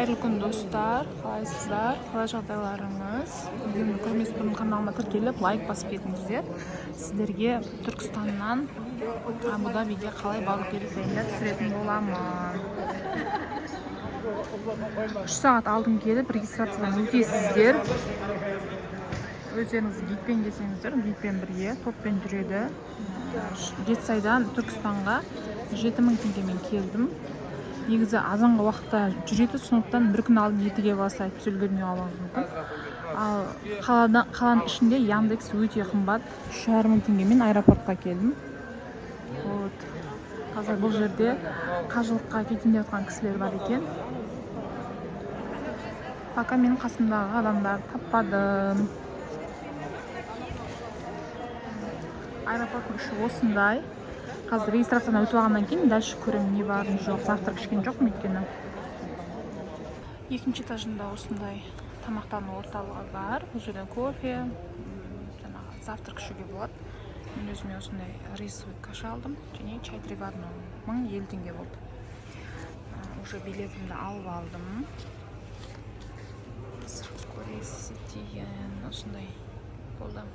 Қайырлы күн достар, қалайсыздар, қалай жағдайларыңыз? Бүгін көрмес бұрын каналыма тіркеліп, лайк басып кетіңіздер. Сіздерге Түркістаннан Абу Дабиге қалай барып келгенде түсіретін боламын. 3 сағат алдын келіп, регистрациядан өтесіздер. Өздеріңіз гидпен келсеңіздер, гидпен бірге топпен жүреді. Жетісайдан Түркістанға 7000 теңгемен келдім. Негізі азанғы уақытта жүреді, сондықтан бір күн алдын ертеге барса айтып үлгермей қалуыңыз мүмкін. Ал қаланың ішінде Яндекс өте қымбат, 3500 теңгемен аэропортқа келдім. Қазір бұл жерде қажылыққа кетейін деп жатқан кісілер бар екен. Пока менің қасымдағы адамдар таппадым. Аэропорттың іші осындай. Қазір регистрациядан өтіп алғаннан кейін дальше көремін, не бар, не жоқ. Завтрак ішкен жоқпын өйткені. Екінші этажында осындай тамақтану орталығы бар. Бұл жерде кофе, завтрак ішуге болады. Мен өзіме осындай рисовый каша алдым, және чай тревадно 1050 теңге болды. Уже билетімді алып алдым. Көресіз деген осындай болды.